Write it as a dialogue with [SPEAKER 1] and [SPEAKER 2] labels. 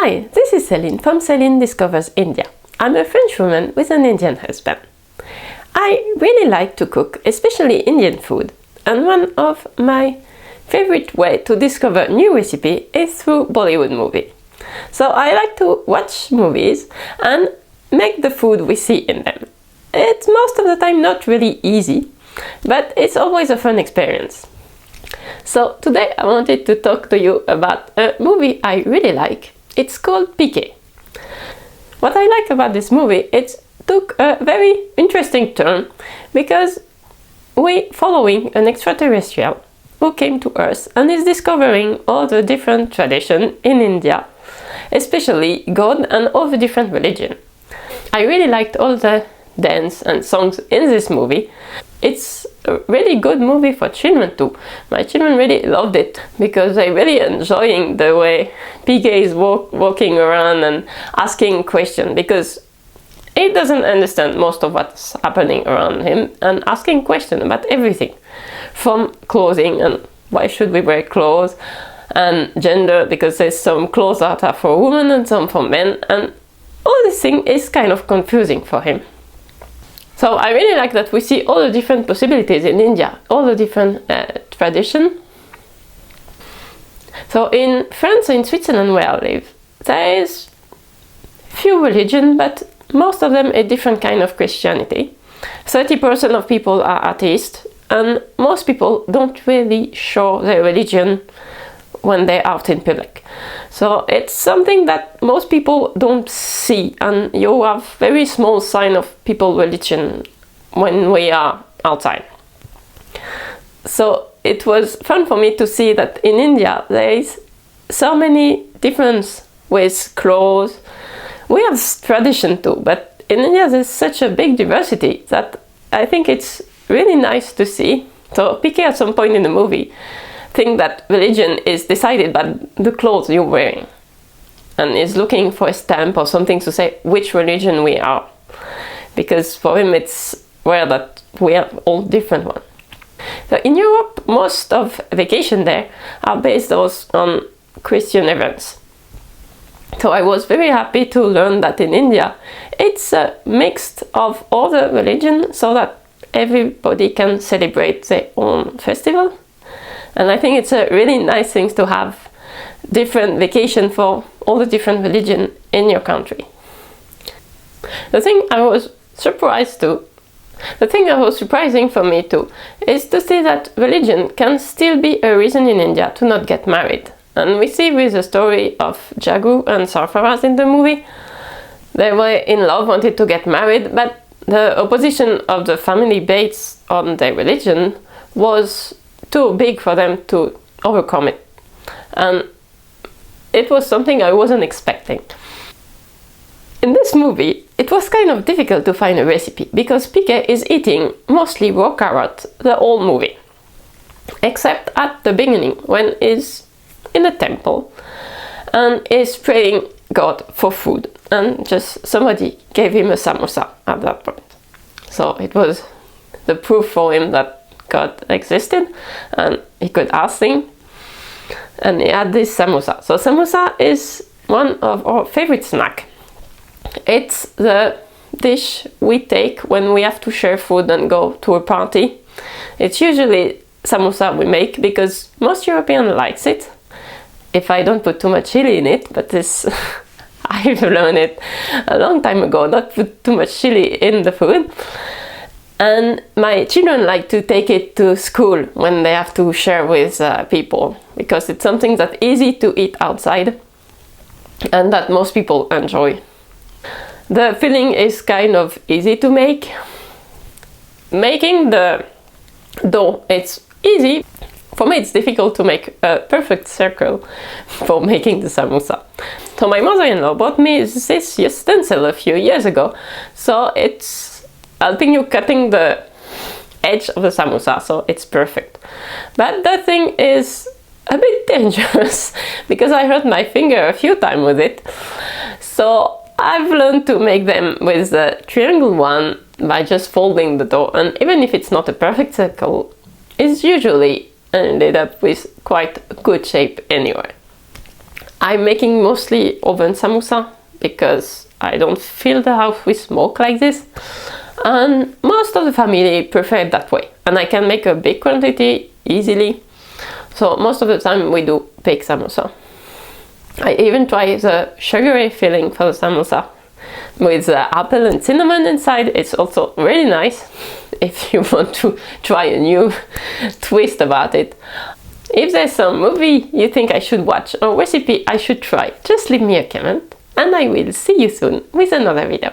[SPEAKER 1] Hi, this is Celine from Celine Discovers India. I'm a French woman with an Indian husband. I really like to cook, especially Indian food, and one of my favorite ways to discover new recipe is through Bollywood movie. So I like to watch movies and make the food we see in them. It's most of the time not really easy, but it's always a fun experience. So today I wanted to talk to you about a movie I really like. It's called Piqué. What I like about this movie, it took a very interesting turn because we're following an extraterrestrial who came to Earth and is discovering all the different traditions in India, especially God and all the different religions. I really liked all the dance and songs in this movie. It's a really good movie for children too. My children really loved it because they're really enjoying the way Piqué is walking around and asking questions, because he doesn't understand most of what's happening around him and asking questions about everything, from clothing and why should we wear clothes, and gender, because there's some clothes that are for women and some for men, and all this thing is kind of confusing for him. So I really like that we see all the different possibilities in India, all the different traditions. So in France and Switzerland where I live, there is few religions, but most of them a different kind of Christianity. 30% of people are atheists, and most people don't really show their religion when they're out in public. So it's something that most people don't see, and you have very small sign of people's religion when we are outside. So it was fun for me to see that in India there is so many differences with clothes. We have tradition too, but in India there's such a big diversity that I think it's really nice to see. So Piqué at some point in the movie think that religion is decided by the clothes you're wearing, and is looking for a stamp or something to say which religion we are, because for him it's rare that we have all different ones. So in Europe, most of vacation there are based on Christian events. So I was very happy to learn that in India it's a mix of all the religions, so that everybody can celebrate their own festival. And I think it's a really nice thing to have different vacation for all the different religions in your country. The thing that was surprising for me too, is to see that religion can still be a reason in India to not get married. And we see with the story of Jagu and Sarfaraz in the movie, they were in love, wanted to get married, but the opposition of the family based on their religion was too big for them to overcome it. And it was something I wasn't expecting. In this movie, it was kind of difficult to find a recipe, because Piqué is eating mostly raw carrot the whole movie. Except at the beginning, when he's in a temple and is praying God for food, and just somebody gave him a samosa at that point. So it was the proof for him that God existed and he could ask things, and he had this samosa. So samosa is one of our favorite snack. It's the dish we take when we have to share food and go to a party. It's usually samosa we make because most Europeans likes it, if I don't put too much chili in it, but this I've learned it a long time ago, not put too much chili in the food. And my children like to take it to school when they have to share with people, because it's something that's easy to eat outside and that most people enjoy. The filling is kind of easy to make. Making the dough, it's easy. For me it's difficult to make a perfect circle for making the samosa. So my mother-in-law bought me this utensil a few years ago, so it's helping you cutting the edge of the samosa, so it's perfect. But the thing is a bit dangerous because I hurt my finger a few times with it. So I've learned to make them with the triangle one by just folding the dough, and even if it's not a perfect circle, it's usually ended up with quite a good shape anyway. I'm making mostly oven samosa because I don't fill the house with smoke like this, and most of the family prefer it that way, and I can make a big quantity easily, so most of the time we do baked samosa. I even try the sugary filling for the samosa with apple and cinnamon inside. It's also really nice if you want to try a new twist about it. If there's some movie you think I should watch or recipe I should try, just leave me a comment, and I will see you soon with another video.